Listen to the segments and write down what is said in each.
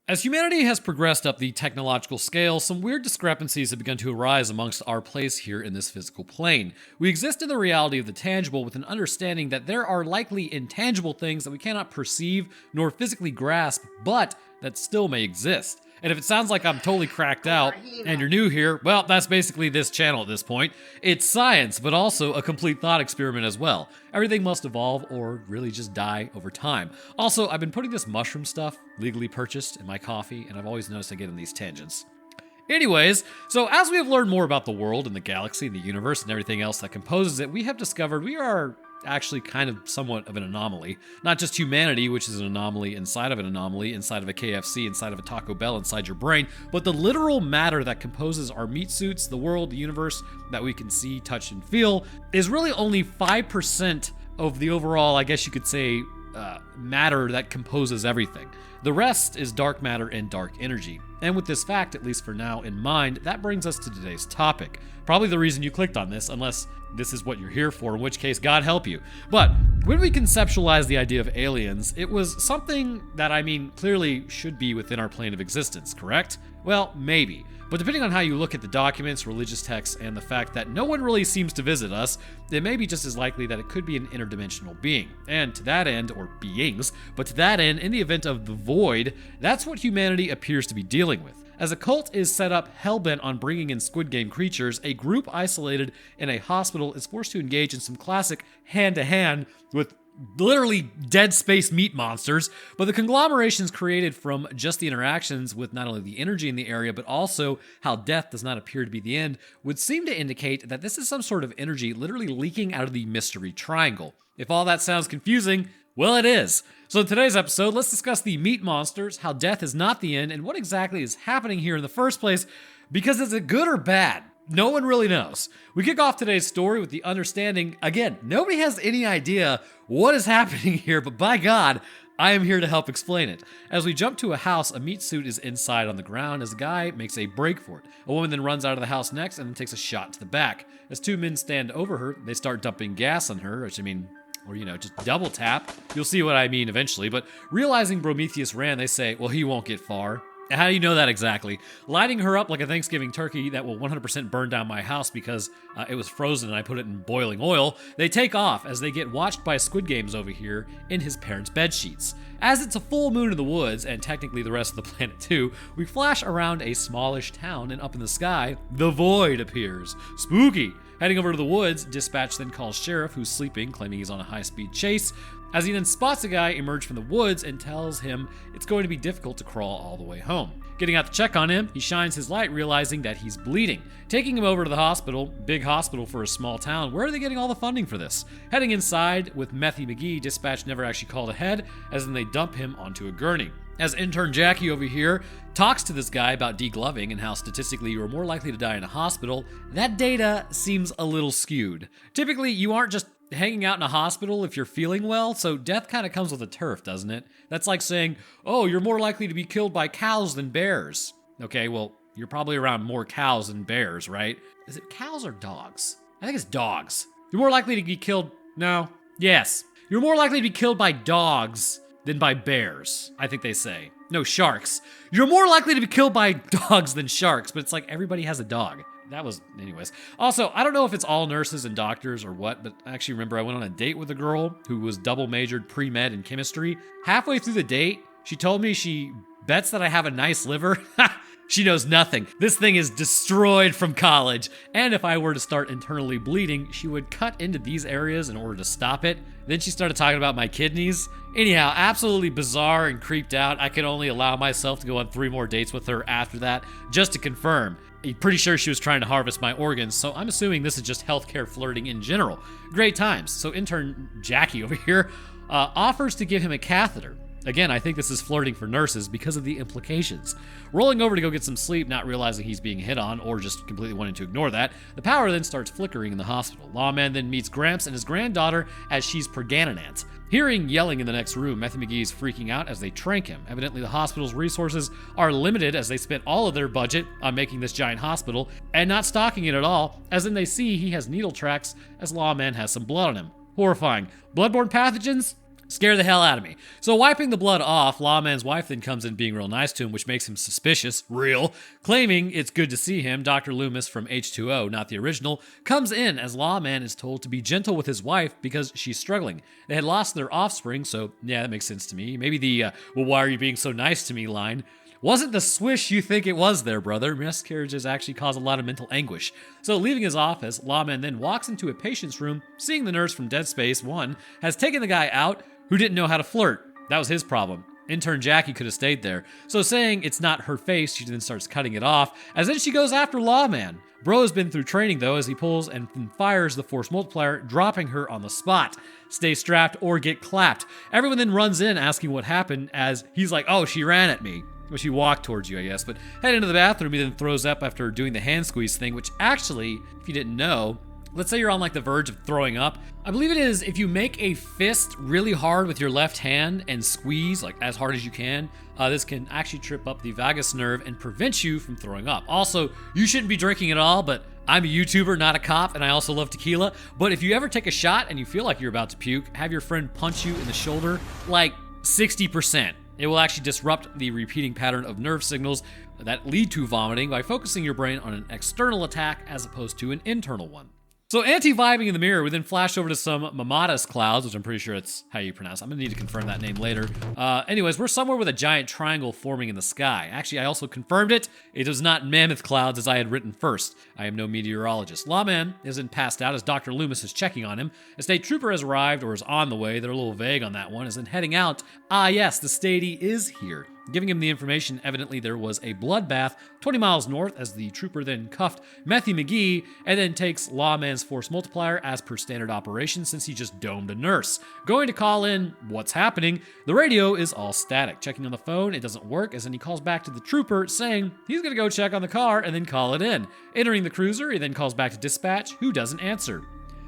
As humanity has progressed up the technological scale, some weird discrepancies have begun to arise amongst our place here in this physical plane. We exist in the reality of the tangible with an understanding that there are likely intangible things that we cannot perceive nor physically grasp, but that still may exist. And if it sounds like I'm totally cracked out and you're new here, well, that's basically this channel at this point. It's science, but also a complete thought experiment as well. Everything must evolve or really just die over time. Also, I've been putting this mushroom stuff, legally purchased, in my coffee, and I've always noticed I get in these tangents. Anyways, so as we have learned more about the world and the galaxy and the universe and everything else that composes it, we have discovered we are actually kind of somewhat of an anomaly. Not just humanity, which is an anomaly inside of an anomaly, inside of a KFC, inside of a Taco Bell, inside your brain, but the literal matter that composes our meat suits, the world, the universe that we can see, touch, and feel is really only 5% of the overall, I guess you could say, matter that composes everything. The rest is dark matter and dark energy. And with this fact, at least for now, in mind, that brings us to today's topic. Probably the reason you clicked on this, unless this is what you're here for, in which case, God help you. But when we conceptualized the idea of aliens, it was something that, clearly should be within our plane of existence, correct? Well, maybe. But depending on how you look at the documents, religious texts, and the fact that no one really seems to visit us, it may be just as likely that it could be an interdimensional being. And to that end, or beings, but to that end, in the event of the void, that's what humanity appears to be dealing with. As a cult is set up hellbent on bringing in Squid Game creatures, a group isolated in a hospital is forced to engage in some classic hand-to-hand with literally dead space meat monsters, but the conglomerations created from just the interactions with not only the energy in the area, but also how death does not appear to be the end, would seem to indicate that this is some sort of energy literally leaking out of the mystery triangle. If all that sounds confusing, well, it is. So in today's episode, let's discuss the meat monsters, how death is not the end, and what exactly is happening here in the first place, because is it good or bad? No one really knows. We kick off today's story with the understanding, again, nobody has any idea what is happening here, but by God, I am here to help explain it. As we jump to a house, a meat suit is inside on the ground as a guy makes a break for it. A woman then runs out of the house next and then takes a shot to the back. As two men stand over her, they start dumping gas on her, which or just double tap. You'll see what I mean eventually, but realizing Prometheus ran, they say, well, he won't get far. How do you know that exactly? Lighting her up like a Thanksgiving turkey that will 100% burn down my house because it was frozen and I put it in boiling oil, they take off as they get watched by Squid Games over here in his parents' bed sheets. As it's a full moon in the woods, and technically the rest of the planet too, we flash around a smallish town, and up in the sky, the void appears. Spooky! Heading over to the woods, dispatch then calls sheriff, who's sleeping, claiming he's on a high-speed chase, as he then spots a guy emerge from the woods and tells him it's going to be difficult to crawl all the way home. Getting out to check on him, he shines his light, realizing that he's bleeding. Taking him over to the hospital, big hospital for a small town. Where are they getting all the funding for this? Heading inside with Methy McGee, dispatch never actually called ahead, as then they dump him onto a gurney. As intern Jackie over here talks to this guy about degloving and how statistically you are more likely to die in a hospital, that data seems a little skewed. Typically, you aren't just hanging out in a hospital if you're feeling well, so death kind of comes with a turf, doesn't it? That's like saying, oh, you're more likely to be killed by cows than bears. Okay, well, you're probably around more cows than bears, right? Is it cows or dogs? I think it's dogs. You're more likely to be killed... No. Yes. You're more likely to be killed by dogs than by bears, I think they say. No, sharks. You're more likely to be killed by dogs than sharks, but it's like everybody has a dog. Anyways. Also, I don't know if it's all nurses and doctors or what, but I actually remember I went on a date with a girl who was double majored pre-med in chemistry. Halfway through the date, she told me she bets that I have a nice liver. She knows nothing. This thing is destroyed from college. And if I were to start internally bleeding, she would cut into these areas in order to stop it. Then she started talking about my kidneys. Anyhow, absolutely bizarre and creeped out. I could only allow myself to go on 3 more dates with her after that, just to confirm. I'm pretty sure she was trying to harvest my organs, so I'm assuming this is just healthcare flirting in general. Great times. So intern Jackie over here offers to give him a catheter. Again, I think this is flirting for nurses because of the implications. Rolling over to go get some sleep, not realizing he's being hit on, or just completely wanting to ignore that, the power then starts flickering in the hospital. Lawman then meets Gramps and his granddaughter as she's pregnant. Hearing yelling in the next room, Methy McGee is freaking out as they trank him. Evidently, the hospital's resources are limited as they spent all of their budget on making this giant hospital and not stocking it at all, as then they see he has needle tracks as Lawman has some blood on him. Horrifying. Bloodborne pathogens? Scare the hell out of me. So wiping the blood off, Lawman's wife then comes in being real nice to him, which makes him suspicious, claiming it's good to see him. Dr. Loomis from H2O, not the original, comes in as Lawman is told to be gentle with his wife because she's struggling. They had lost their offspring, so yeah, that makes sense to me. Maybe the, well, why are you being so nice to me line wasn't the swish you think it was there, brother. Miscarriages actually cause a lot of mental anguish. So leaving his office, Lawman then walks into a patient's room, seeing the nurse from Dead Space 1 has taken the guy out who didn't know how to flirt. That was his problem. Intern Jackie could have stayed there. So saying it's not her face, she then starts cutting it off, as then she goes after Lawman. Bro has been through training though, as he pulls and fires the force multiplier, dropping her on the spot. Stay strapped or get clapped. Everyone then runs in asking what happened, as he's like, oh, she ran at me. Well, she walked towards you, I guess, but head into the bathroom. He then throws up after doing the hand squeeze thing, which actually, if you didn't know, let's say you're on like the verge of throwing up. I believe it is if you make a fist really hard with your left hand and squeeze like as hard as you can, this can actually trip up the vagus nerve and prevent you from throwing up. Also, you shouldn't be drinking at all, but I'm a YouTuber, not a cop, and I also love tequila. But if you ever take a shot and you feel like you're about to puke, have your friend punch you in the shoulder like 60%. It will actually disrupt the repeating pattern of nerve signals that lead to vomiting by focusing your brain on an external attack as opposed to an internal one. So anti-vibing in the mirror, we then flash over to some Mamadas clouds, which I'm pretty sure it's how you pronounce it. I'm gonna need to confirm that name later. Anyways, we're somewhere with a giant triangle forming in the sky. Actually, I also confirmed it. It was not mammoth clouds as I had written first. I am no meteorologist. Lawman isn't passed out as Dr. Loomis is checking on him. A state trooper has arrived or is on the way. They're a little vague on that one. Is then heading out. Ah yes, the statey is here. Giving him the information, evidently there was a bloodbath 20 miles north, as the trooper then cuffed Methy McGee and then takes Lawman's force multiplier as per standard operation since he just domed a nurse. Going to call in what's happening, the radio is all static. Checking on the phone, it doesn't work, as then he calls back to the trooper saying he's gonna go check on the car and then call it in. Entering the cruiser, he then calls back to dispatch, who doesn't answer.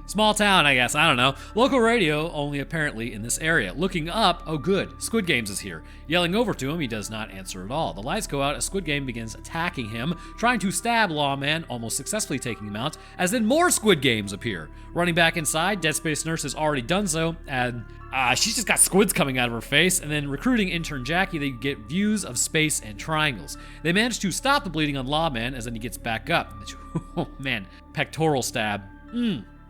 Small town, I guess, I don't know. Local radio, only apparently in this area. Looking up, oh good, Squid Games is here. Yelling over to him, he does not answer at all. The lights go out as Squid Game begins attacking him, trying to stab Lawman, almost successfully taking him out, as then more Squid Games appear. Running back inside, Dead Space Nurse has already done so, and she's just got squids coming out of her face, and then recruiting intern Jackie, they get views of space and triangles. They manage to stop the bleeding on Lawman, as then he gets back up. Oh man, pectoral stab.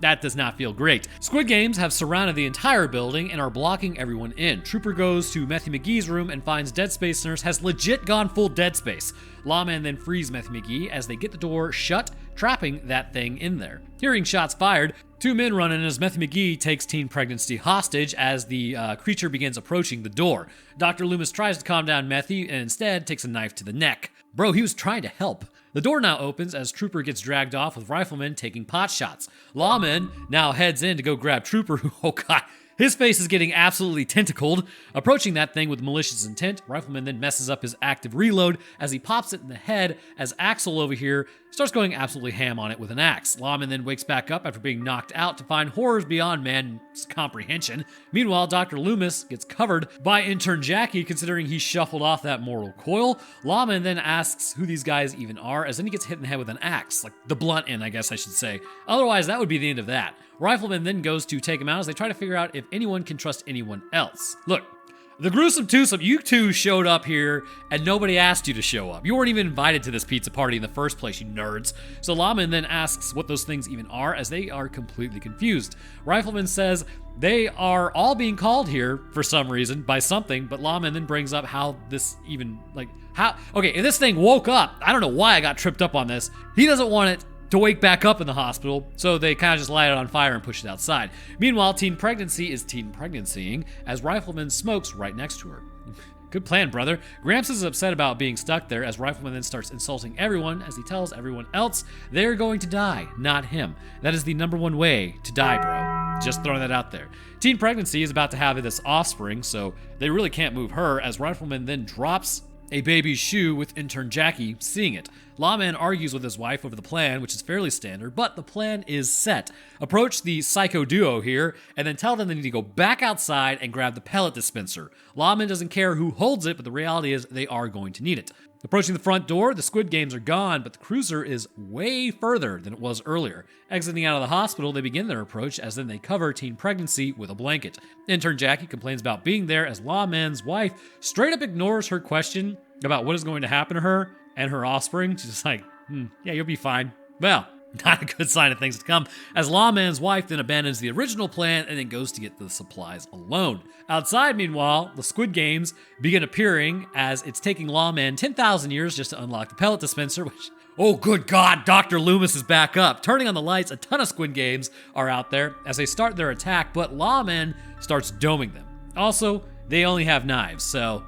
That does not feel great. Squid Games have surrounded the entire building and are blocking everyone in. Trooper goes to Methy McGee's room and finds Dead Space Nurse has legit gone full Dead Space. Lawman then frees Methy McGee as they get the door shut, trapping that thing in there. Hearing shots fired, two men run in as Methy McGee takes teen pregnancy hostage as the creature begins approaching the door. Dr. Loomis tries to calm down Methy and instead takes a knife to the neck. Bro, he was trying to help. The door now opens as Trooper gets dragged off with riflemen taking pot shots. Lawman now heads in to go grab Trooper, who, oh god, his face is getting absolutely tentacled. Approaching that thing with malicious intent, Rifleman then messes up his active reload as he pops it in the head as Axel over here starts going absolutely ham on it with an axe. Lawman then wakes back up after being knocked out to find horrors beyond man's comprehension. Meanwhile, Dr. Loomis gets covered by intern Jackie, considering he shuffled off that mortal coil. Lawman then asks who these guys even are, as then he gets hit in the head with an axe, like the blunt end, I guess I should say. Otherwise, that would be the end of that. Rifleman then goes to take him out as they try to figure out if anyone can trust anyone else. Look, the gruesome twosome, you two showed up here and nobody asked you to show up. You weren't even invited to this pizza party in the first place, you nerds. So Lawman then asks what those things even are, as they are completely confused. Rifleman says they are all being called here for some reason by something, but Lawman then brings up how this even, okay, if this thing woke up, I don't know why I got tripped up on this. He doesn't want it to wake back up in the hospital, so they kind of just light it on fire and push it outside. Meanwhile, teen pregnancy is teen pregnancying as Rifleman smokes right next to her. Good plan, brother. Gramps is upset about being stuck there as Rifleman then starts insulting everyone as he tells everyone else they're going to die, not him. That is the #1 way to die, bro. Just throwing that out there. Teen pregnancy is about to have this offspring, so they really can't move her as Rifleman then drops a baby's shoe with intern Jackie seeing it. Lawman argues with his wife over the plan, which is fairly standard, but the plan is set. Approach the psycho duo here, and then tell them they need to go back outside and grab the pellet dispenser. Lawman doesn't care who holds it, but the reality is they are going to need it. Approaching the front door, the squid games are gone, but the cruiser is way further than it was earlier. Exiting out of the hospital, they begin their approach, as then they cover teen pregnancy with a blanket. Intern Jackie complains about being there, as Lawman's wife straight up ignores her question about what is going to happen to her and her offspring. She's just like, yeah, you'll be fine. Well, not a good sign of things to come, as Lawman's wife then abandons the original plan and then goes to get the supplies alone. Outside, meanwhile, the squid games begin appearing, as it's taking Lawman 10,000 years just to unlock the pellet dispenser, which, oh good God, Dr. Loomis is back up. Turning on the lights, a ton of squid games are out there as they start their attack, but Lawman starts doming them. Also, they only have knives, so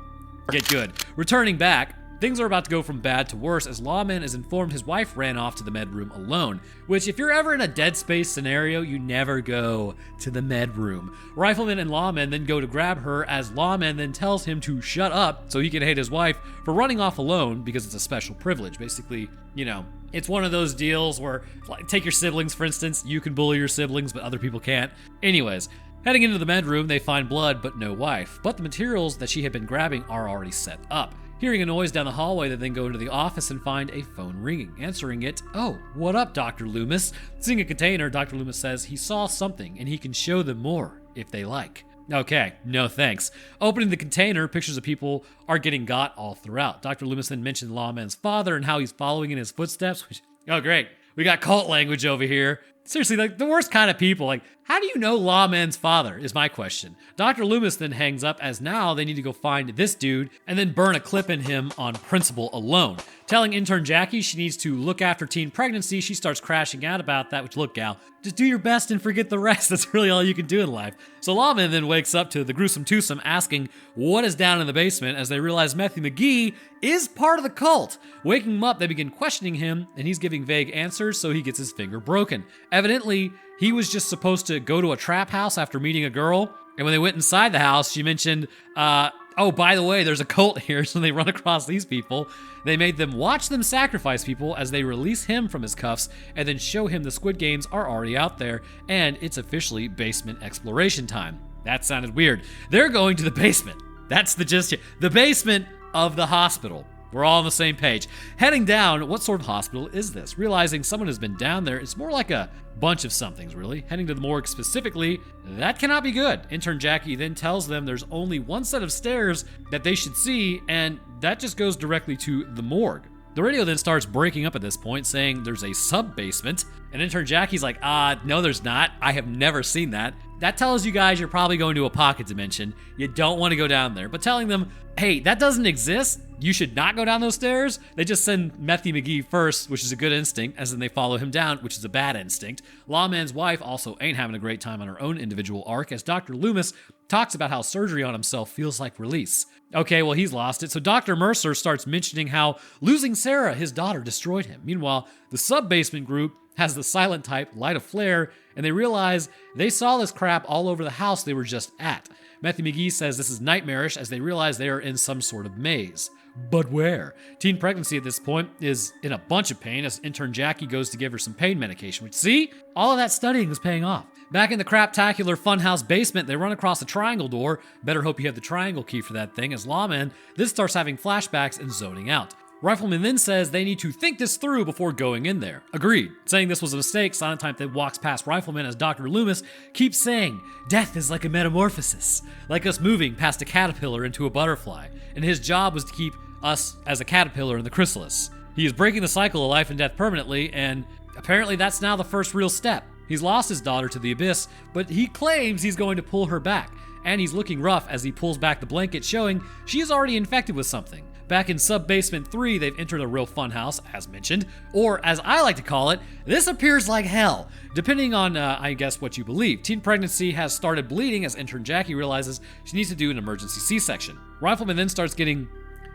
get good. Returning back, things are about to go from bad to worse, as Lawman is informed his wife ran off to the med room alone, which if you're ever in a Dead Space scenario, you never go to the med room. Rifleman and Lawman then go to grab her, as Lawman then tells him to shut up so he can hate his wife for running off alone because it's a special privilege. Basically, you know, it's one of those deals where, like, take your siblings for instance, you can bully your siblings but other people can't. Anyways, heading into the med room, they find blood but no wife, but the materials that she had been grabbing are already set up. Hearing a noise down the hallway, they then go into the office and find a phone ringing. Answering it, "Oh, what up, Dr. Loomis?" Seeing a container, Dr. Loomis says he saw something and he can show them more if they like. Okay, no thanks. Opening the container, pictures of people are getting got all throughout. Dr. Loomis then mentioned Lawman's father and how he's following in his footsteps, which, oh great, we got cult language over here. Seriously, like the worst kind of people. Like, how do you know Lawman's father is my question. Dr. Loomis then hangs up, as now they need to go find this dude and then burn a clip in him on principle alone. Telling intern Jackie she needs to look after teen pregnancy, she starts crashing out about that, which, look, gal, just do your best and forget the rest. That's really all you can do in life. So Lawman then wakes up to the gruesome twosome asking what is down in the basement, as they realize Matthew McGee is part of the cult. Waking him up, they begin questioning him, and he's giving vague answers, so he gets his finger broken. Evidently, he was just supposed to go to a trap house after meeting a girl, and when they went inside the house, she mentioned, oh, by the way, there's a cult here, so they run across these people. They made them watch them sacrifice people as they release him from his cuffs and then show him the squid games are already out there, and it's officially basement exploration time. That sounded weird. They're going to the basement. That's the gist here. The basement of the hospital. We're all on the same page. Heading down, what sort of hospital is this? Realizing someone has been down there, it's more like a bunch of somethings, really. Heading to the morgue specifically, that cannot be good. Intern Jackie then tells them there's only one set of stairs that they should see, and that just goes directly to the morgue. The radio then starts breaking up at this point, saying there's a sub-basement, and intern Jackie's like, no there's not. I have never seen that. That tells you guys you're probably going to a pocket dimension. You don't want to go down there. But telling them, hey, that doesn't exist, you should not go down those stairs, they just send Matthew McGee first, which is a good instinct, as then they follow him down, which is a bad instinct. Lawman's wife also ain't having a great time on her own individual arc, as Dr. Loomis talks about how surgery on himself feels like release. Okay, well, he's lost it, so Dr. Mercer starts mentioning how losing Sarah, his daughter, destroyed him. Meanwhile, the sub-basement group has the silent type light a flare, and they realize they saw this crap all over the house they were just at. Matthew McGee says this is nightmarish, as they realize they are in some sort of maze. But where? Teen pregnancy at this point is in a bunch of pain, as intern Jackie goes to give her some pain medication, which, see? All of that studying is paying off. Back in the craptacular funhouse basement, they run across a triangle door. Better hope you have the triangle key for that thing, as Lawman then starts having flashbacks and zoning out. Rifleman then says they need to think this through before going in there. Agreed. Saying this was a mistake, Silent Type then walks past Rifleman as Dr. Loomis keeps saying, death is like a metamorphosis, like us moving past a caterpillar into a butterfly, and his job was to keep us as a caterpillar in the chrysalis. He is breaking the cycle of life and death permanently, and apparently that's now the first real step. He's lost his daughter to the abyss, but he claims he's going to pull her back, and he's looking rough as he pulls back the blanket, showing she is already infected with something. Back in Sub-Basement 3, they've entered a real funhouse, as mentioned, or as I like to call it, this appears like hell. Depending on, I guess, what you believe. Teen pregnancy has started bleeding as intern Jackie realizes she needs to do an emergency C-section. Rifleman then starts getting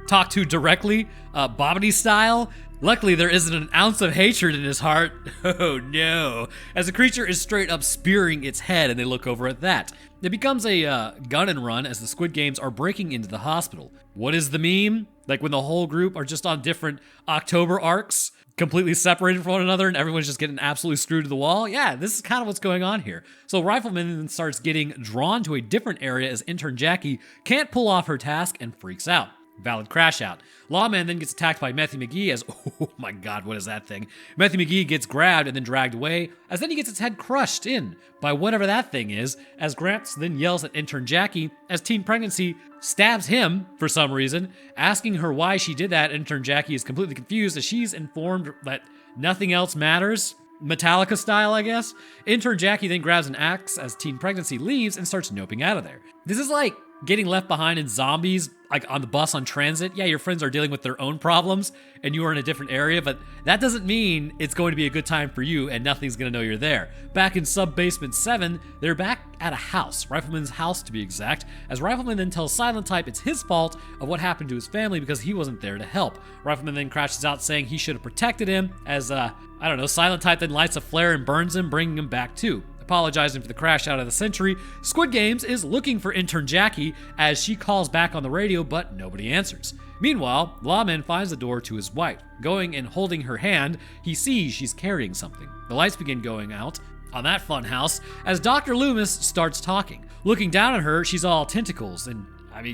talked to directly, Bobbity style, Luckily, there isn't an ounce of hatred in his heart. Oh no. As the creature is straight up spearing its head, and they look over at that. It becomes a gun and run as the Squid Games are breaking into the hospital. What is the meme? Like when the whole group are just on different October arcs, completely separated from one another, and everyone's just getting absolutely screwed to the wall? Yeah, this is kind of what's going on here. So Rifleman then starts getting drawn to a different area as intern Jackie can't pull off her task and freaks out. Valid crash out. Lawman then gets attacked by Matthew McGee as, oh my god, what is that thing? Matthew McGee gets grabbed and then dragged away, as then he gets his head crushed in by whatever that thing is, as Gramps then yells at intern Jackie as Teen Pregnancy stabs him for some reason, asking her why she did that. Intern Jackie is completely confused as she's informed that nothing else matters. Metallica style, I guess. Intern Jackie then grabs an axe as Teen Pregnancy leaves and starts noping out of there. This is like getting left behind in Zombies, like on the bus on transit. Yeah, your friends are dealing with their own problems and you are in a different area, but that doesn't mean it's going to be a good time for you and nothing's going to know you're there. Back in Sub-Basement 7, they're back at a house, Rifleman's house to be exact, as Rifleman then tells Silent Type it's his fault of what happened to his family because he wasn't there to help. Rifleman then crashes out saying he should have protected him as, Silent Type then lights a flare and burns him, bringing him back too. Apologizing for the crash out of the century, Squid Games is looking for intern Jackie as she calls back on the radio, but nobody answers. Meanwhile, Lawman finds the door to his wife. Going and holding her hand, he sees she's carrying something. The lights begin going out on that fun house as Dr. Loomis starts talking. Looking down at her, she's all tentacles, and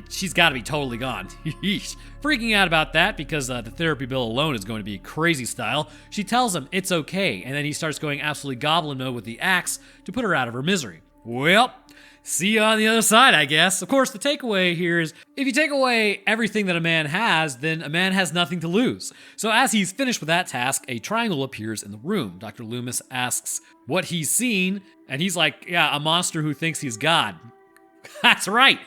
she's got to be totally gone. Freaking out about that because the therapy bill alone is going to be crazy style, she tells him it's okay, and then he starts going absolutely goblin mode with the axe to put her out of her misery. Well, see you on the other side, I guess. Of course, the takeaway here is if you take away everything that a man has, then a man has nothing to lose. So as he's finished with that task, a triangle appears in the room. Dr. Loomis asks what he's seen, and he's like, yeah, a monster who thinks he's God. That's right.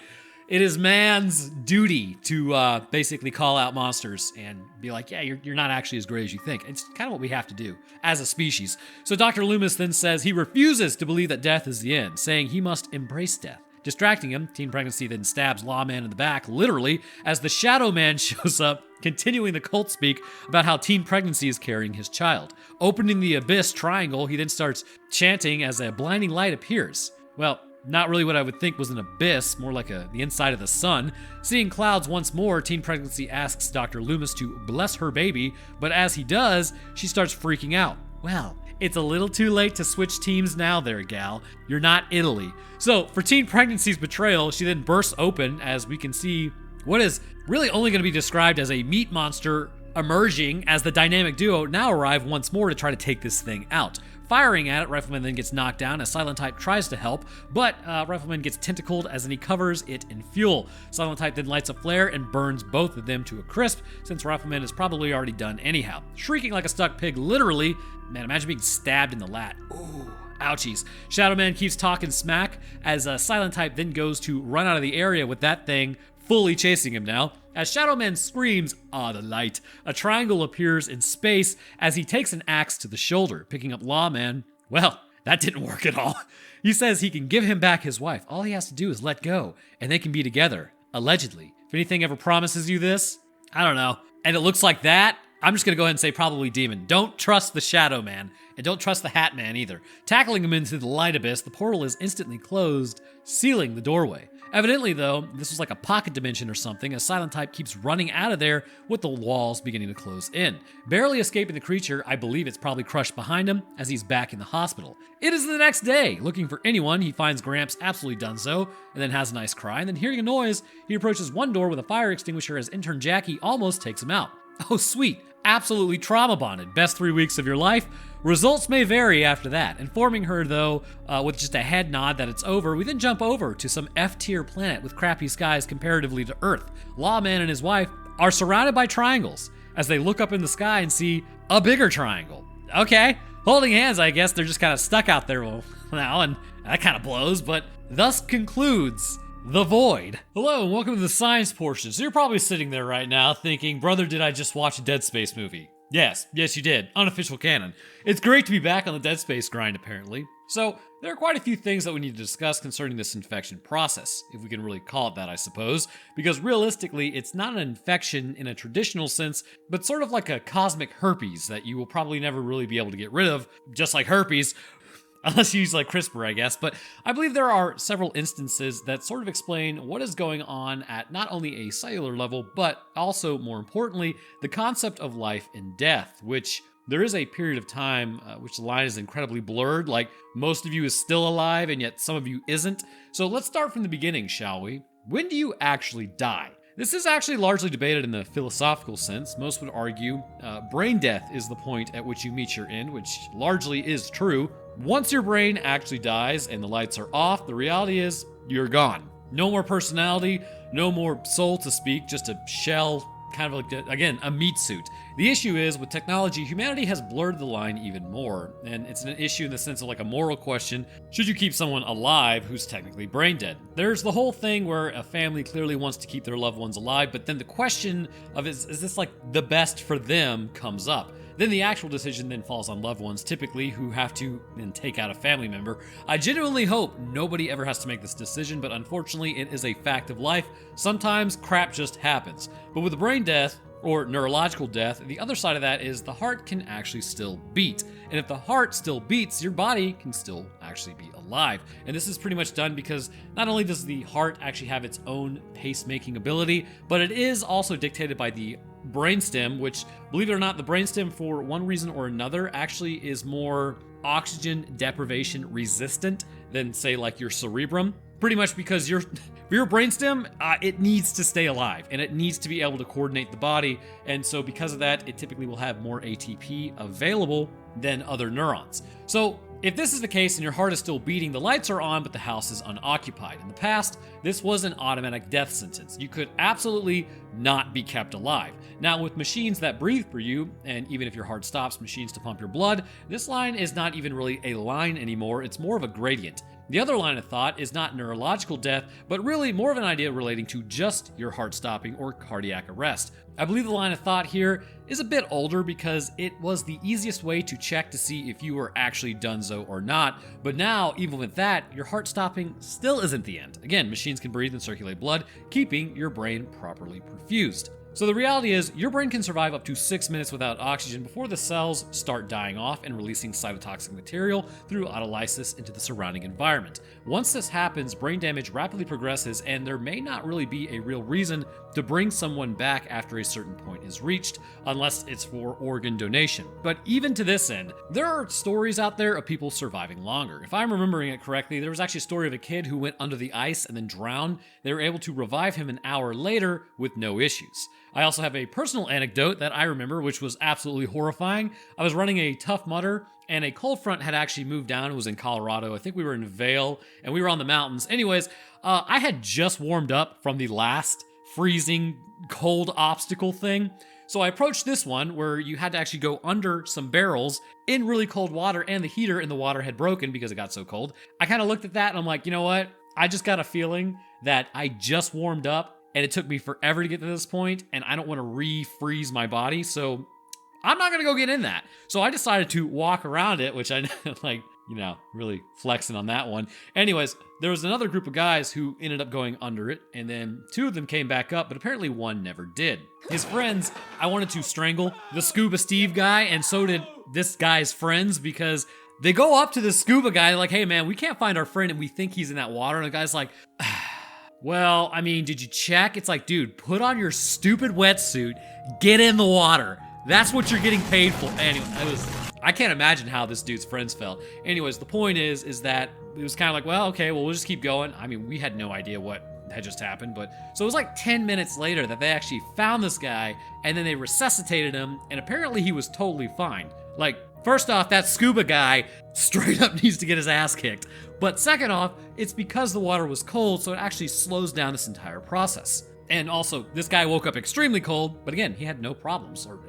It is man's duty to basically call out monsters and be like, yeah, you're not actually as great as you think. It's kind of what we have to do as a species. So Dr. Loomis then says he refuses to believe that death is the end, saying he must embrace death. Distracting him, Teen Pregnancy then stabs Lawman in the back, literally, as the Shadow Man shows up, continuing the cult speak about how Teen Pregnancy is carrying his child. Opening the abyss triangle, he then starts chanting as a blinding light appears. Well, not really what I would think was an abyss, more like the inside of the sun. Seeing clouds once more, Teen Pregnancy asks Dr. Loomis to bless her baby, but as he does, she starts freaking out. Well, it's a little too late to switch teams now there, gal. You're not Italy. So, for Teen Pregnancy's betrayal, she then bursts open as we can see what is really only going to be described as a meat monster emerging as the dynamic duo now arrive once more to try to take this thing out. Firing at it, Rifleman then gets knocked down as Silent Type tries to help, but Rifleman gets tentacled as he covers it in fuel. Silent Type then lights a flare and burns both of them to a crisp, since Rifleman is probably already done anyhow. Shrieking like a stuck pig, literally. Man, imagine being stabbed in the lat. Ooh, ouchies. Shadow Man keeps talking smack as Silent Type then goes to run out of the area with that thing fully chasing him now. As Shadow Man screams, "Ah, the light," a triangle appears in space as he takes an axe to the shoulder, picking up Lawman. Well, that didn't work at all. He says he can give him back his wife. All he has to do is let go, and they can be together, allegedly. If anything ever promises you this, I don't know. And it looks like that, I'm just going to go ahead and say probably demon. Don't trust the Shadow Man, and don't trust the Hat Man either. Tackling him into the light abyss, the portal is instantly closed, sealing the doorway. Evidently, though, this was like a pocket dimension or something, as Silent Type keeps running out of there with the walls beginning to close in. Barely escaping the creature, I believe it's probably crushed behind him as he's back in the hospital. It is the next day. Looking for anyone, he finds Gramps absolutely done so, and then has a nice cry, and then hearing a noise, he approaches one door with a fire extinguisher as intern Jackie almost takes him out. Oh, sweet. Absolutely trauma bonded. Best 3 weeks of your life. Results may vary after that. Informing her, though, with just a head nod that it's over, we then jump over to some F-tier planet with crappy skies comparatively to Earth. Lawman and his wife are surrounded by triangles as they look up in the sky and see a bigger triangle. Okay, holding hands, I guess they're just kind of stuck out there now, and that kind of blows, but thus concludes The Void. Hello, and welcome to the science portion. So you're probably sitting there right now thinking, brother, did I just watch a Dead Space movie? Yes, you did. Unofficial canon. It's great to be back on the Dead Space grind, apparently. So, There are quite a few things that we need to discuss concerning this infection process, if we can really call it that, I suppose, because realistically, it's not an infection in a traditional sense, but sort of like a cosmic herpes that you will probably never really be able to get rid of, just like herpes, unless you use like CRISPR, I guess. But I believe there are several instances that sort of explain what is going on at not only a cellular level, but also, more importantly, the concept of life and death, which there is a period of time which the line is incredibly blurred, like most of you is still alive and yet some of you isn't. So let's start from the beginning, shall we? When do you actually die? This is actually largely debated in the philosophical sense. Most would argue brain death is the point at which you meet your end, which largely is true. Once your brain actually dies and the lights are off, the reality is you're gone. No more personality, no more soul to speak, just a shell, kind of like, again, a meat suit. The issue is, with technology, humanity has blurred the line even more, and it's an issue in the sense of like a moral question. Should you keep someone alive who's technically brain dead? There's the whole thing where a family clearly wants to keep their loved ones alive, but then the question of is this like the best for them comes up. Then the actual decision then falls on loved ones, typically, who have to then take out a family member. I genuinely hope nobody ever has to make this decision, but unfortunately it is a fact of life. Sometimes crap just happens. But with brain death, or neurological death, the other side of that is the heart can actually still beat. And if the heart still beats, your body can still actually be alive. And this is pretty much done because not only does the heart actually have its own pacemaking ability, but it is also dictated by the brainstem, which, believe it or not, the brainstem, for one reason or another, actually is more oxygen deprivation resistant than, say, like your cerebrum. Pretty much because your brainstem, it needs to stay alive and it needs to be able to coordinate the body. And so because of that, it typically will have more ATP available than other neurons. So if this is the case and your heart is still beating, the lights are on, but the house is unoccupied. In the past, this was an automatic death sentence. You could absolutely not be kept alive. Now, with machines that breathe for you, and even if your heart stops, machines to pump your blood, this line is not even really a line anymore. It's more of a gradient. The other line of thought is not neurological death, but really more of an idea relating to just your heart stopping or cardiac arrest. I believe the line of thought here is a bit older because it was the easiest way to check to see if you were actually donezo or not. But now, even with that, your heart stopping still isn't the end. Again, machines can breathe and circulate blood, keeping your brain properly perfused. So the reality is, your brain can survive up to 6 minutes without oxygen before the cells start dying off and releasing cytotoxic material through autolysis into the surrounding environment. Once this happens, brain damage rapidly progresses, and there may not really be a real reason to bring someone back after a certain point is reached, unless it's for organ donation. But even to this end, there are stories out there of people surviving longer. If I'm remembering it correctly, there was actually a story of a kid who went under the ice and then drowned. They were able to revive him an hour later with no issues. I also have a personal anecdote that I remember, which was absolutely horrifying. I was running a Tough Mudder, and a cold front had actually moved down. It was in Colorado. I think we were in Vail, and we were on the mountains. Anyways, I had just warmed up from the last freezing cold obstacle thing. So I approached this one where you had to actually go under some barrels in really cold water, and the heater in the water had broken because it got so cold. I kind of looked at that and I'm like, you know what? I just got a feeling that I just warmed up and it took me forever to get to this point, and I don't want to refreeze my body, so I'm not going to go get in that. So I decided to walk around it, which I like, really flexing on that one. Anyways, there was another group of guys who ended up going under it, and then 2 of them came back up, but apparently 1 never did. His friends, I wanted to strangle the Scuba Steve guy, and so did this guy's friends, because they go up to the scuba guy like, hey man, we can't find our friend and we think he's in that water. And the guy's like, well, I mean, did you check? It's like, dude, put on your stupid wetsuit, get in the water. That's what you're getting paid for. Anyway, I can't imagine how this dude's friends felt. Anyways, the point is that it was kind of like, well, okay, well, we'll just keep going. I mean, we had no idea what had just happened, but so it was like 10 minutes later that they actually found this guy, and then they resuscitated him, and apparently he was totally fine. Like, first off, that scuba guy straight up needs to get his ass kicked. But second off, it's because the water was cold, so it actually slows down this entire process. And also, this guy woke up extremely cold, but again, he had no problems, or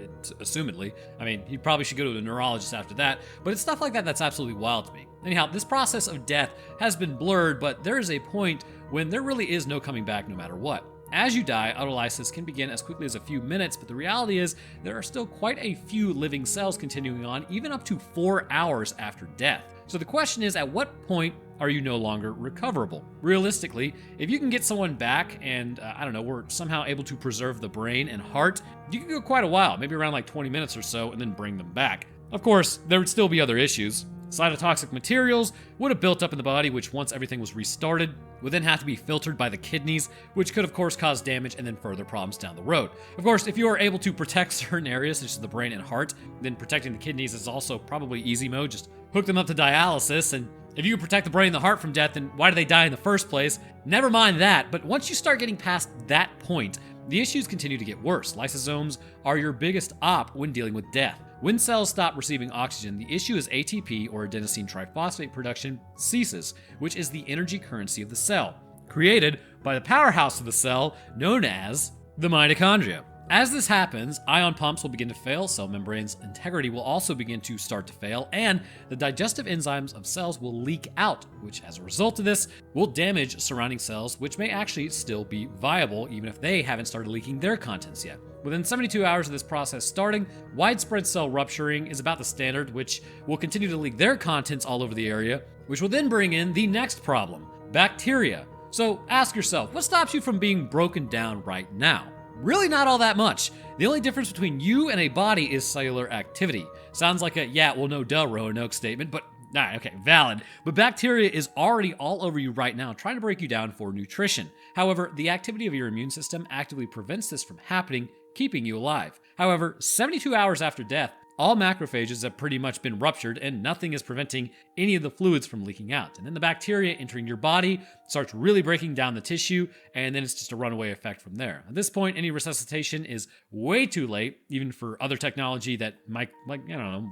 assumedly. I mean, he probably should go to a neurologist after that, but it's stuff like that that's absolutely wild to me. Anyhow, this process of death has been blurred, but there is a point when there really is no coming back no matter what. As you die, autolysis can begin as quickly as a few minutes, but the reality is there are still quite a few living cells continuing on, even up to 4 hours after death. So the question is, at what point are you no longer recoverable? Realistically, if you can get someone back and, we're somehow able to preserve the brain and heart, you can go quite a while, maybe around like 20 minutes or so, and then bring them back. Of course, there would still be other issues. Cytotoxic materials would have built up in the body, which once everything was restarted, would then have to be filtered by the kidneys, which could of course cause damage and then further problems down the road. Of course, if you are able to protect certain areas, such as the brain and heart, then protecting the kidneys is also probably easy mode. Just hook them up to dialysis, and if you can protect the brain and the heart from death, then why do they die in the first place? Never mind that, but once you start getting past that point, the issues continue to get worse. Lysosomes are your biggest op when dealing with death. When cells stop receiving oxygen, the issue is ATP, or adenosine triphosphate production, ceases, which is the energy currency of the cell, created by the powerhouse of the cell known as the mitochondria. As this happens, ion pumps will begin to fail, cell membranes' integrity will also begin to start to fail, and the digestive enzymes of cells will leak out, which as a result of this will damage surrounding cells, which may actually still be viable even if they haven't started leaking their contents yet. Within 72 hours of this process starting, widespread cell rupturing is about the standard, which will continue to leak their contents all over the area, which will then bring in the next problem, bacteria. So ask yourself, what stops you from being broken down right now? Really not all that much. The only difference between you and a body is cellular activity. Sounds like a yeah, well no duh Roanoke statement, but okay, valid. But bacteria is already all over you right now, trying to break you down for nutrition. However, the activity of your immune system actively prevents this from happening, keeping you alive. However, 72 hours after death, all macrophages have pretty much been ruptured and nothing is preventing any of the fluids from leaking out. And then the bacteria entering your body starts really breaking down the tissue, and then it's just a runaway effect from there. At this point, any resuscitation is way too late, even for other technology that might,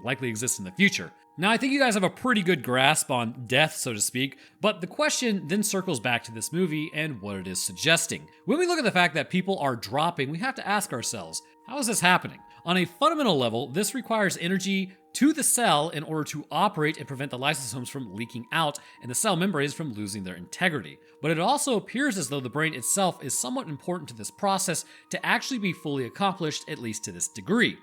likely exist in the future. Now, I think you guys have a pretty good grasp on death, so to speak, but the question then circles back to this movie and what it is suggesting. When we look at the fact that people are dropping, we have to ask ourselves, how is this happening? On a fundamental level, this requires energy to the cell in order to operate and prevent the lysosomes from leaking out and the cell membranes from losing their integrity. But it also appears as though the brain itself is somewhat important to this process to actually be fully accomplished, at least to this degree.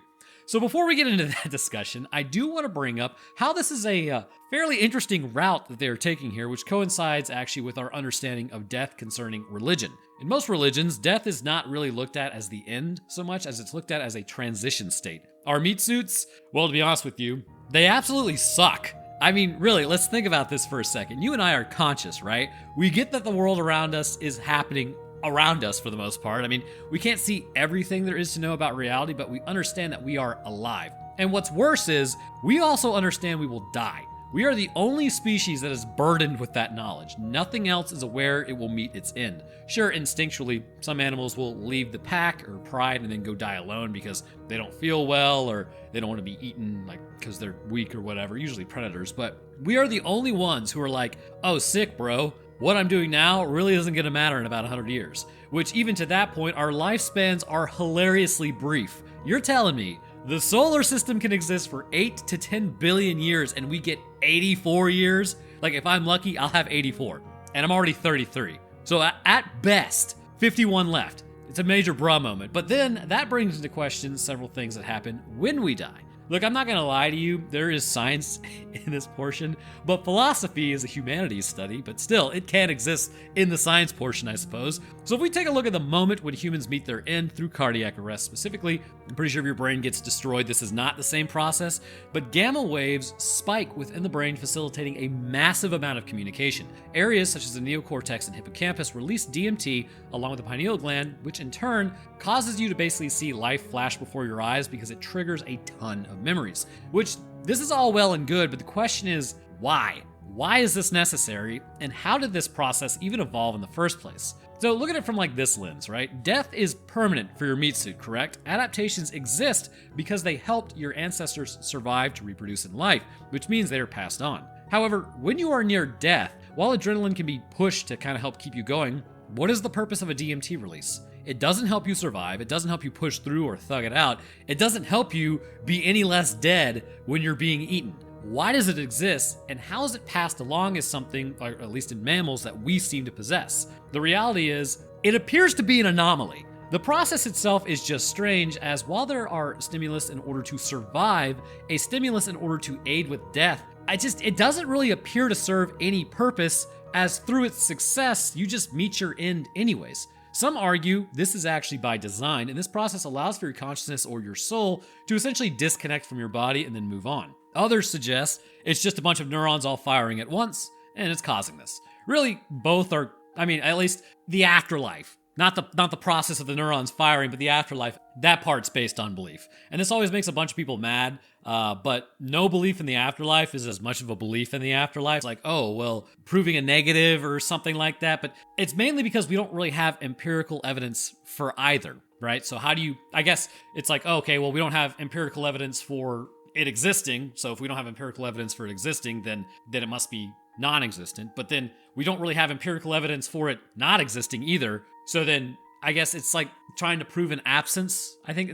So before we get into that discussion, I do want to bring up how this is a fairly interesting route that they're taking here, which coincides actually with our understanding of death concerning religion. In most religions, death is not really looked at as the end so much as it's looked at as a transition state. Our meat suits, well, to be honest with you, they absolutely suck. I mean, really, let's think about this for a second. You and I are conscious, right? We get that the world around us is happening around us for the most part. I mean, we can't see everything there is to know about reality, but we understand that we are alive. And what's worse is, we also understand we will die. We are the only species that is burdened with that knowledge. Nothing else is aware it will meet its end. Sure, instinctually, some animals will leave the pack or pride and then go die alone because they don't feel well or they don't want to be eaten, like because they're weak or whatever, usually predators. But we are the only ones who are like, oh, sick, bro. What I'm doing now really isn't going to matter in about 100 years. Which even to that point, our lifespans are hilariously brief. You're telling me the solar system can exist for 8 to 10 billion years and we get 84 years? Like if I'm lucky, I'll have 84. And I'm already 33. So at best, 51 left. It's a major bra moment. But then that brings into question several things that happen when we die. Look, I'm not going to lie to you, there is science in this portion, but philosophy is a humanities study, but still, it can exist in the science portion, I suppose. So if we take a look at the moment when humans meet their end through cardiac arrest specifically, I'm pretty sure if your brain gets destroyed, this is not the same process, but gamma waves spike within the brain, facilitating a massive amount of communication. Areas such as the neocortex and hippocampus release DMT along with the pineal gland, which in turn causes you to basically see life flash before your eyes because it triggers a ton of memories. Which, this is all well and good, but the question is, why? Why is this necessary, and how did this process even evolve in the first place? So look at it from like this lens, right? Death is permanent for your meat suit, correct? Adaptations exist because they helped your ancestors survive to reproduce in life, which means they are passed on. However, when you are near death, while adrenaline can be pushed to kind of help keep you going, what is the purpose of a DMT release? It doesn't help you survive, it doesn't help you push through or thug it out, it doesn't help you be any less dead when you're being eaten. Why does it exist, and how is it passed along as something, or at least in mammals, that we seem to possess? The reality is, it appears to be an anomaly. The process itself is just strange, as while there are stimulus in order to survive, a stimulus in order to aid with death it doesn't really appear to serve any purpose, as through its success, you just meet your end anyways. Some argue this is actually by design, and this process allows for your consciousness or your soul to essentially disconnect from your body and then move on. Others suggest it's just a bunch of neurons all firing at once, and it's causing this. Really, both are, at least the afterlife. Not the process of the neurons firing, but the afterlife. That part's based on belief. And this always makes a bunch of people mad, but no belief in the afterlife is as much of a belief in the afterlife. It's like, oh, well, proving a negative or something like that. But it's mainly because we don't really have empirical evidence for either, right? So how do you, I guess it's like, okay, well, we don't have empirical evidence for it existing. So if we don't have empirical evidence for it existing, then it must be non-existent. But then we don't really have empirical evidence for it not existing either. So then I guess it's like trying to prove an absence. I think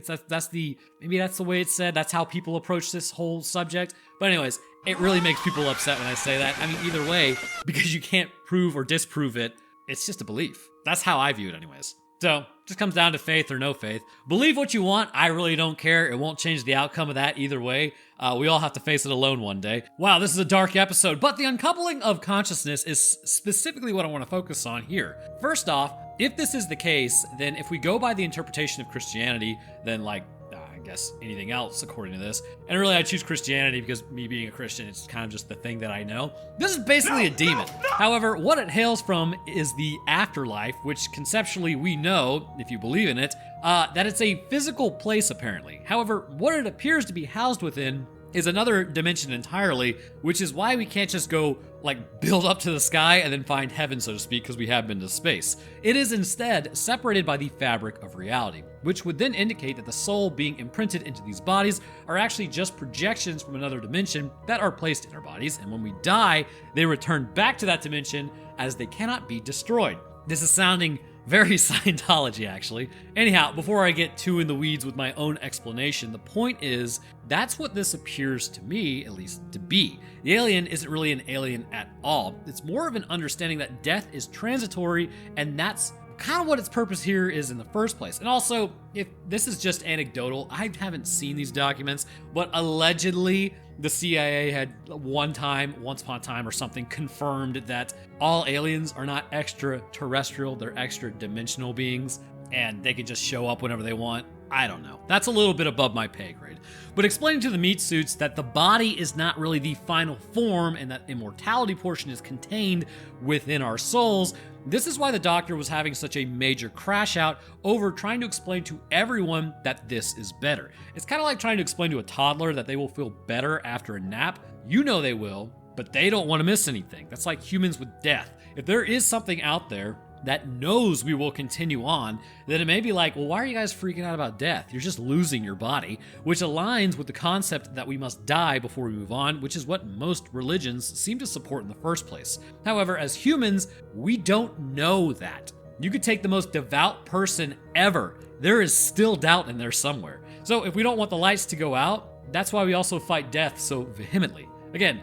maybe that's the way it's said. That's how people approach this whole subject. But anyways, it really makes people upset when I say that. Either way, because you can't prove or disprove it, it's just a belief. That's how I view it anyways. So, just comes down to faith or no faith. Believe what you want. I really don't care. It won't change the outcome of that either way. We all have to face it alone one day. Wow, this is a dark episode, but the uncoupling of consciousness is specifically what I want to focus on here. First off, if this is the case, then if we go by the interpretation of Christianity, then I guess anything else according to this. And really I choose Christianity because me being a Christian, it's kind of just the thing that I know. This is basically a demon. However, what it hails from is the afterlife, which conceptually we know, if you believe in it, that it's a physical place apparently. However, what it appears to be housed within is another dimension entirely, which is why we can't just go build up to the sky and then find heaven, so to speak, because we have been to space. It is instead separated by the fabric of reality, which would then indicate that the soul being imprinted into these bodies are actually just projections from another dimension that are placed in our bodies, and when we die, they return back to that dimension as they cannot be destroyed. This is sounding very Scientology, actually. Anyhow, before I get too in the weeds with my own explanation, the point is, that's what this appears to me, at least, to be. The alien isn't really an alien at all. It's more of an understanding that death is transitory, and that's kind of what its purpose here is in the first place. And also, if this is just anecdotal, I haven't seen these documents, but allegedly the CIA had once upon a time or something, confirmed that all aliens are not extraterrestrial, they're extra dimensional beings, and they can just show up whenever they want. I don't know. That's a little bit above my pay grade. But explaining to the meat suits that the body is not really the final form and that immortality portion is contained within our souls, this is why the doctor was having such a major crash out over trying to explain to everyone that this is better. It's kind of like trying to explain to a toddler that they will feel better after a nap. You know they will, but they don't want to miss anything. That's like humans with death. If there is something out there that knows we will continue on, then it may be like, well, why are you guys freaking out about death? You're just losing your body, which aligns with the concept that we must die before we move on, which is what most religions seem to support in the first place. However, as humans, we don't know that. You could take the most devout person ever. There is still doubt in there somewhere. So if we don't want the lights to go out, that's why we also fight death so vehemently. Again,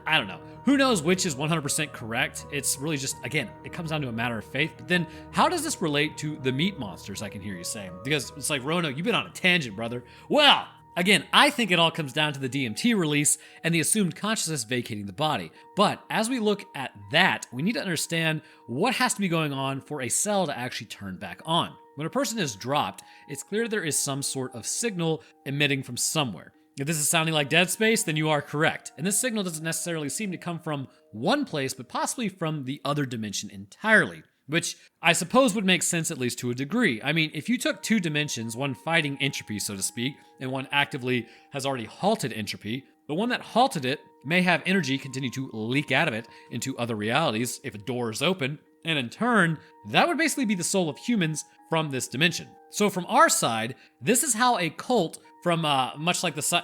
I don't know. Who knows which is 100% correct? It's really just, again, it comes down to a matter of faith. But then how does this relate to the meat monsters, I can hear you saying? Because it's like, Roanoke, you've been on a tangent, brother. Well, again, I think it all comes down to the DMT release and the assumed consciousness vacating the body. But as we look at that, we need to understand what has to be going on for a cell to actually turn back on. When a person is dropped, it's clear there is some sort of signal emitting from somewhere. If this is sounding like Dead Space, then you are correct. And this signal doesn't necessarily seem to come from one place, but possibly from the other dimension entirely, which I suppose would make sense at least to a degree. I mean, if you took two dimensions, one fighting entropy, so to speak, and one actively has already halted entropy, the one that halted it may have energy continue to leak out of it into other realities if a door is open, and in turn, that would basically be the soul of humans from this dimension. So from our side, this is how a cult from much like the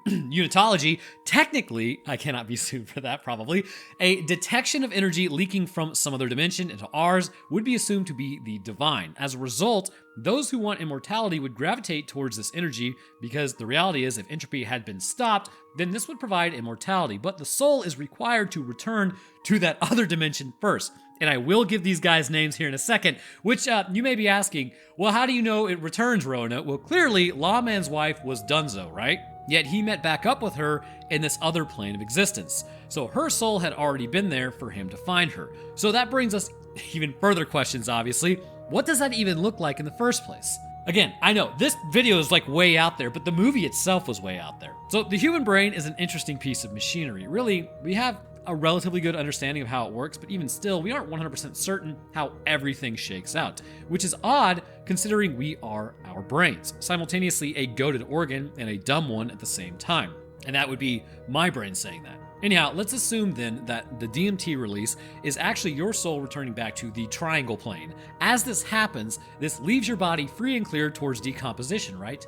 unitology, technically, I cannot be sued for that probably, a detection of energy leaking from some other dimension into ours would be assumed to be the divine. As a result, those who want immortality would gravitate towards this energy because the reality is if entropy had been stopped, then this would provide immortality, but the soul is required to return to that other dimension first. And I will give these guys names here in a second, which you may be asking, well, how do you know it returns, Roanoke? Well, clearly, Lawman's wife was Dunzo, right? Yet he met back up with her in this other plane of existence. So her soul had already been there for him to find her. So that brings us even further questions, obviously. What does that even look like in the first place? Again, I know this video is like way out there, but the movie itself was way out there. So the human brain is an interesting piece of machinery. Really, we have a relatively good understanding of how it works, but even still, we aren't 100% certain how everything shakes out, which is odd considering we are our brains, simultaneously a goated organ and a dumb one at the same time. And that would be my brain saying that. Anyhow, let's assume then that the DMT release is actually your soul returning back to the triangle plane. As this happens, this leaves your body free and clear towards decomposition, right?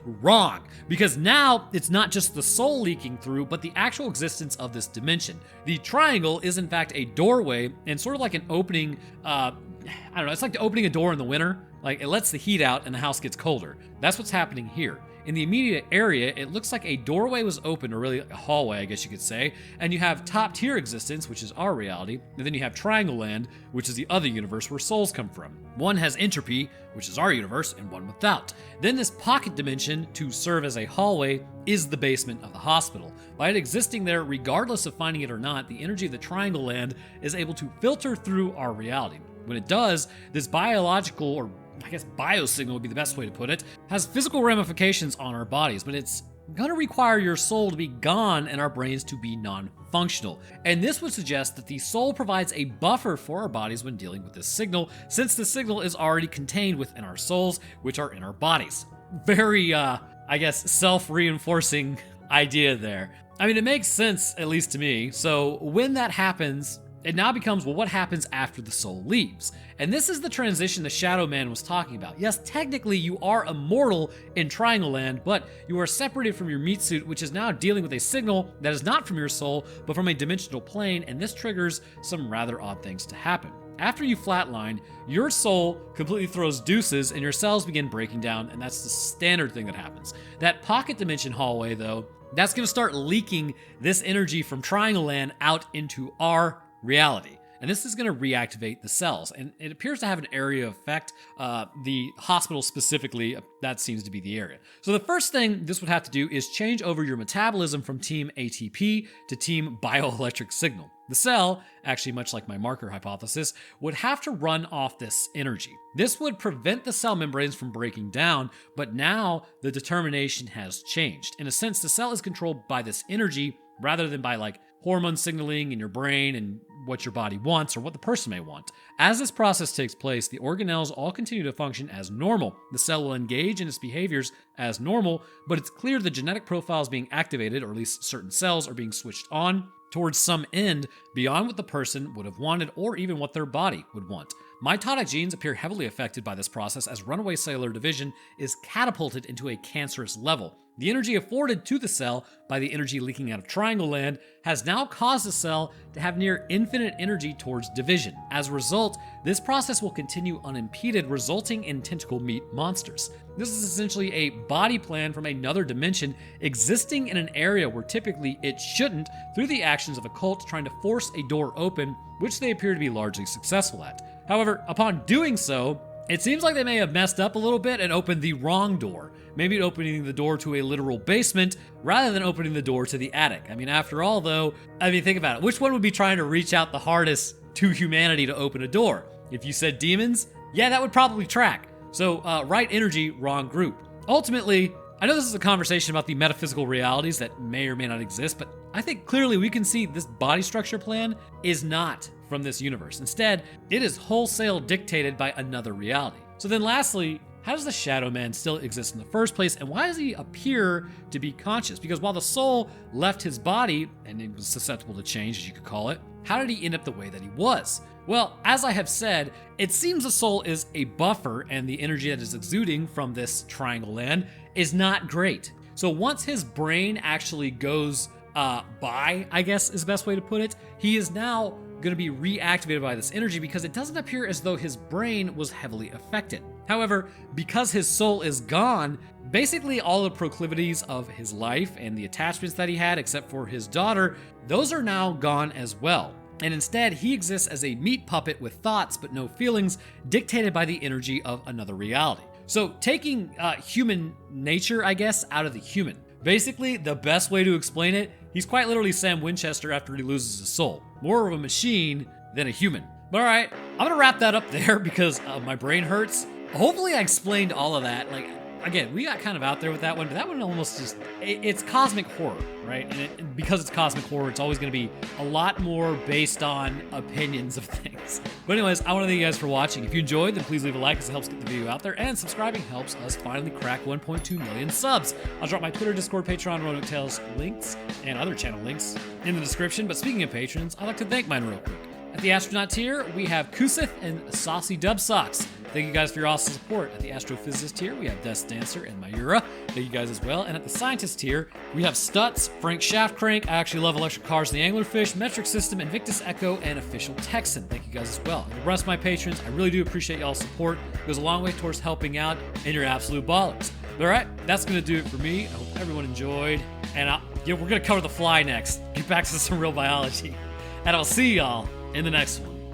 Wrong, because now it's not just the soul leaking through, but the actual existence of this dimension. The triangle is in fact a doorway and sort of like an opening, I don't know, it's like opening a door in the winter. Like it lets the heat out and the house gets colder. That's what's happening here. In the immediate area, it looks like a doorway was open, or really a hallway, I guess you could say, and you have top-tier existence, which is our reality, and then you have Triangle Land, which is the other universe where souls come from. One has entropy, which is our universe, and one without. Then this pocket dimension, to serve as a hallway, is the basement of the hospital. By it existing there, regardless of finding it or not, the energy of the Triangle Land is able to filter through our reality. When it does, this biological, or I guess biosignal would be the best way to put it, has physical ramifications on our bodies, but it's gonna require your soul to be gone and our brains to be non-functional. And this would suggest that the soul provides a buffer for our bodies when dealing with this signal, since the signal is already contained within our souls, which are in our bodies. Very, I guess, self-reinforcing idea there. I mean, it makes sense, at least to me. So when that happens, it now becomes, well, what happens after the soul leaves? And this is the transition the Shadow Man was talking about. Yes, technically you are immortal in Triangle Land, but you are separated from your meat suit, which is now dealing with a signal that is not from your soul, but from a dimensional plane, and this triggers some rather odd things to happen. After you flatline, your soul completely throws deuces and your cells begin breaking down, and that's the standard thing that happens. That pocket dimension hallway, though, that's going to start leaking this energy from Triangle Land out into our reality. And this is going to reactivate the cells, and it appears to have an area effect. The hospital specifically, that seems to be the area. So the first thing this would have to do is change over your metabolism from team ATP to team bioelectric signal. The cell, actually much like my marker hypothesis, would have to run off this energy. This would prevent the cell membranes from breaking down, but now the determination has changed. In a sense, the cell is controlled by this energy rather than by like hormone signaling in your brain and what your body wants or what the person may want. As this process takes place, the organelles all continue to function as normal. The cell will engage in its behaviors as normal, but it's clear the genetic profile is being activated, or at least certain cells are being switched on towards some end beyond what the person would have wanted or even what their body would want. Mitotic genes appear heavily affected by this process as runaway cellular division is catapulted into a cancerous level. The energy afforded to the cell by the energy leaking out of Triangle Land has now caused the cell to have near infinite energy towards division. As a result, this process will continue unimpeded, resulting in tentacle meat monsters. This is essentially a body plan from another dimension existing in an area where typically it shouldn't, through the actions of a cult trying to force a door open, which they appear to be largely successful at. However, upon doing so, it seems like they may have messed up a little bit and opened the wrong door. Maybe opening the door to a literal basement rather than opening the door to the attic. I mean, after all, though, think about it. Which one would be trying to reach out the hardest to humanity to open a door? If you said demons, yeah, that would probably track. So, right energy, wrong group. Ultimately, I know this is a conversation about the metaphysical realities that may or may not exist, but I think clearly we can see this body structure plan is not from this universe. Instead, it is wholesale dictated by another reality. So then lastly, how does the Shadow Man still exist in the first place, and why does he appear to be conscious? Because while the soul left his body, and it was susceptible to change, as you could call it, how did he end up the way that he was? Well, as I have said, it seems the soul is a buffer, and the energy that is exuding from this Triangle Land is not great. So once his brain actually goes by, I guess is the best way to put it, he is now going to be reactivated by this energy because it doesn't appear as though his brain was heavily affected. However, because his soul is gone, basically all the proclivities of his life and the attachments that he had, except for his daughter, those are now gone as well. And instead, he exists as a meat puppet with thoughts but no feelings, dictated by the energy of another reality. So taking human nature, I guess, out of the human. Basically, the best way to explain it, he's quite literally Sam Winchester after he loses his soul. More of a machine than a human. But all right, I'm gonna wrap that up there because my brain hurts. Hopefully I explained all of that. Like, again, we got kind of out there with that one, but that one almost just, it's cosmic horror, right? And because it's cosmic horror, it's always going to be a lot more based on opinions of things. But anyways, I want to thank you guys for watching. If you enjoyed, then please leave a like as it helps get the video out there, and subscribing helps us finally crack 1.2 million subs. I'll drop my Twitter, Discord, Patreon, Roanoke Tales links, and other channel links in the description. But speaking of patrons, I'd like to thank mine real quick. At the astronaut tier, we have Kusith and Saucy Dub Socks. Thank you guys for your awesome support. At the astrophysicist tier, we have Death Dancer and Mayura. Thank you guys as well. And at the scientist tier, we have Stutz, Frank Shaftcrank, I Actually Love Electric Cars and the Anglerfish, Metric System, Invictus Echo, and Official Texan. Thank you guys as well. And the rest of my patrons, I really do appreciate y'all's support. It goes a long way towards helping out, and you're absolute ballers. All right, that's gonna do it for me. I hope everyone enjoyed. And we're gonna cover the fly next. Get back to some real biology. And I'll see y'all in the next one.